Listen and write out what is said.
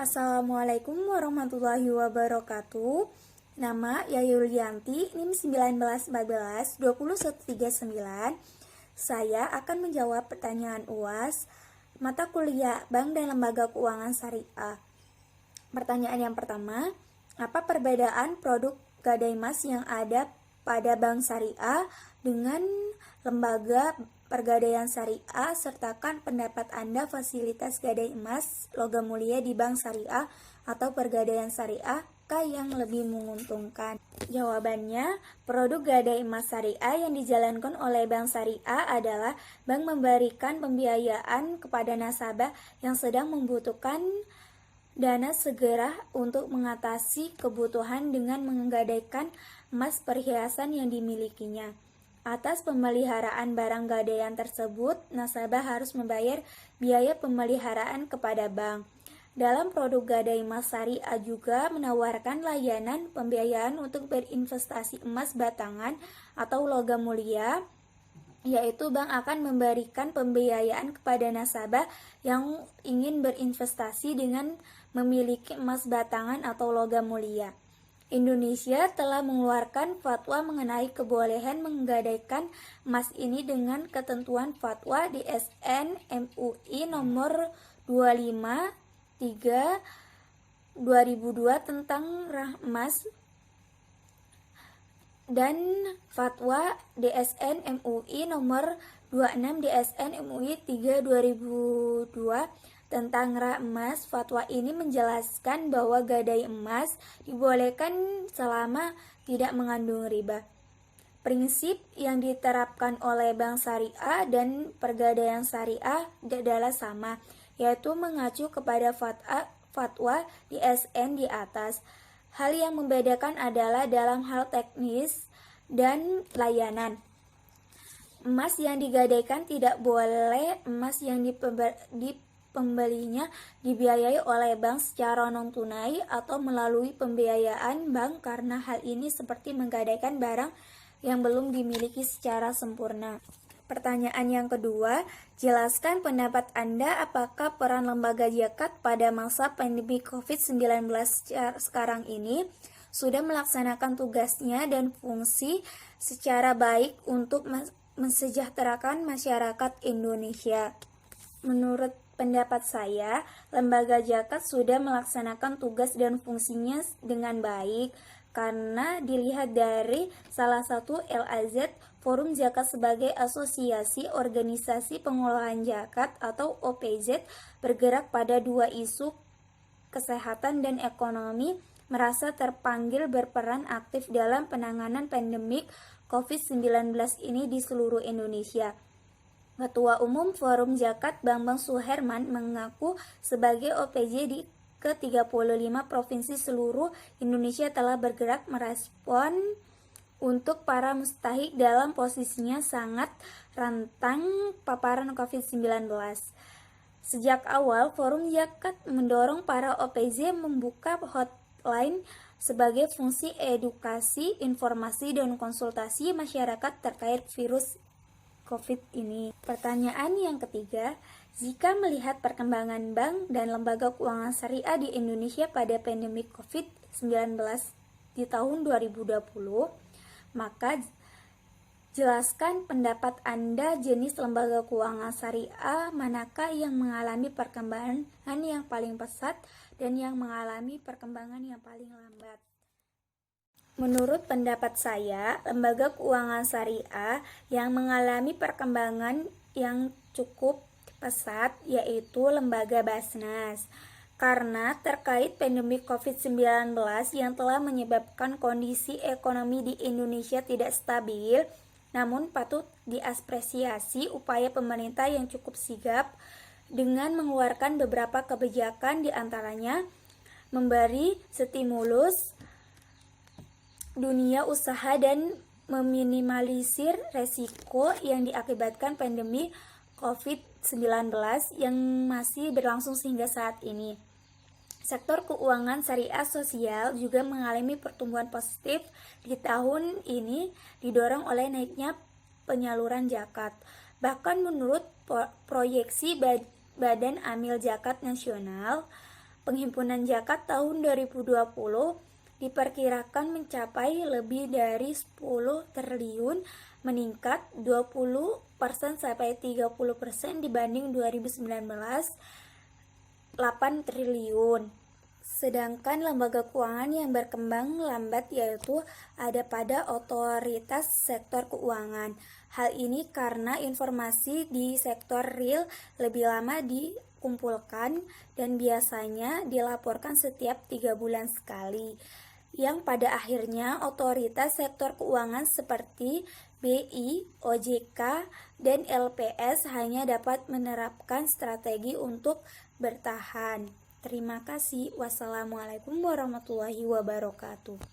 Assalamualaikum warahmatullahi wabarakatuh. Nama Yayulianti, NIM 1914-20139. Saya akan menjawab pertanyaan UAS mata kuliah Bank dan Lembaga Keuangan Syariah. Pertanyaan yang pertama, apa perbedaan produk gadai emas yang ada pada bank syariah dengan lembaga pergadaian syariah? Sertakan pendapat Anda fasilitas gadai emas logam mulia di bank syariah atau pergadaian syariah yang lebih menguntungkan. Jawabannya, produk gadai emas syariah yang dijalankan oleh bank syariah adalah bank memberikan pembiayaan kepada nasabah yang sedang membutuhkan dana segera untuk mengatasi kebutuhan dengan menggadaikan emas perhiasan yang dimilikinya. Atas pemeliharaan barang gadaian tersebut, nasabah harus membayar biaya pemeliharaan kepada bank. Dalam produk gadai emas syariah juga menawarkan layanan pembiayaan untuk berinvestasi emas batangan atau logam mulia, yaitu bank akan memberikan pembiayaan kepada nasabah yang ingin berinvestasi dengan memiliki emas batangan atau logam mulia. Indonesia telah mengeluarkan fatwa mengenai kebolehan menggadaikan emas ini dengan ketentuan fatwa DSN MUI nomor 253/2002 tentang emas dan fatwa DSN MUI nomor 26 DSN MUI 3/2002 tentang emas. Fatwa ini menjelaskan bahwa gadai emas dibolehkan selama tidak mengandung riba. Prinsip yang diterapkan oleh bank syariah dan pergadaian syariah adalah sama, yaitu mengacu kepada fatwa DSN di atas. Hal yang membedakan adalah dalam hal teknis dan layanan. Emas yang digadaikan tidak boleh emas yang pembelinya dibiayai oleh bank secara non-tunai atau melalui pembiayaan bank, karena hal ini seperti menggadaikan barang yang belum dimiliki secara sempurna. Pertanyaan yang kedua, jelaskan pendapat Anda apakah peran lembaga zakat pada masa pandemi COVID-19 sekarang ini sudah melaksanakan tugasnya dan fungsi secara baik untuk mensejahterakan masyarakat Indonesia. Menurut pendapat saya, lembaga zakat sudah melaksanakan tugas dan fungsinya dengan baik karena dilihat dari salah satu LAZ, Forum Zakat sebagai asosiasi organisasi pengolahan zakat atau OPZ bergerak pada dua isu kesehatan dan ekonomi, merasa terpanggil berperan aktif dalam penanganan pandemik COVID-19 ini di seluruh Indonesia. Ketua Umum Forum Zakat Bambang Suherman mengaku sebagai OPJ di ke-35 provinsi seluruh Indonesia telah bergerak merespon untuk para mustahik dalam posisinya sangat rentan paparan COVID-19. Sejak awal, Forum Zakat mendorong para OPJ membuka hotline sebagai fungsi edukasi, informasi, dan konsultasi masyarakat terkait virus COVID ini. Pertanyaan yang ketiga, jika melihat perkembangan bank dan lembaga keuangan syariah di Indonesia pada pandemi COVID-19 di tahun 2020, maka jelaskan pendapat Anda jenis lembaga keuangan syariah manakah yang mengalami perkembangan yang paling pesat dan yang mengalami perkembangan yang paling lambat. Menurut pendapat saya, lembaga keuangan syariah yang mengalami perkembangan yang cukup pesat yaitu lembaga Basnas, karena terkait pandemi COVID-19 yang telah menyebabkan kondisi ekonomi di Indonesia tidak stabil, namun patut diapresiasi upaya pemerintah yang cukup sigap dengan mengeluarkan beberapa kebijakan, diantaranya memberi stimulus dunia usaha dan meminimalisir resiko yang diakibatkan pandemi COVID-19 yang masih berlangsung sehingga saat ini. Sektor keuangan syariah sosial juga mengalami pertumbuhan positif di tahun ini didorong oleh naiknya penyaluran zakat. Bahkan menurut proyeksi Badan Amil Zakat Nasional, penghimpunan zakat tahun 2020 diperkirakan mencapai lebih dari 10 triliun, meningkat 20% sampai 30% dibanding 2019, 8 triliun. Sedangkan lembaga keuangan yang berkembang lambat yaitu ada pada otoritas sektor keuangan. Hal ini karena informasi di sektor real lebih lama dikumpulkan dan biasanya dilaporkan setiap 3 bulan sekali, yang pada akhirnya otoritas sektor keuangan seperti BI, OJK, dan LPS hanya dapat menerapkan strategi untuk bertahan. Terima kasih. Wassalamualaikum warahmatullahi wabarakatuh.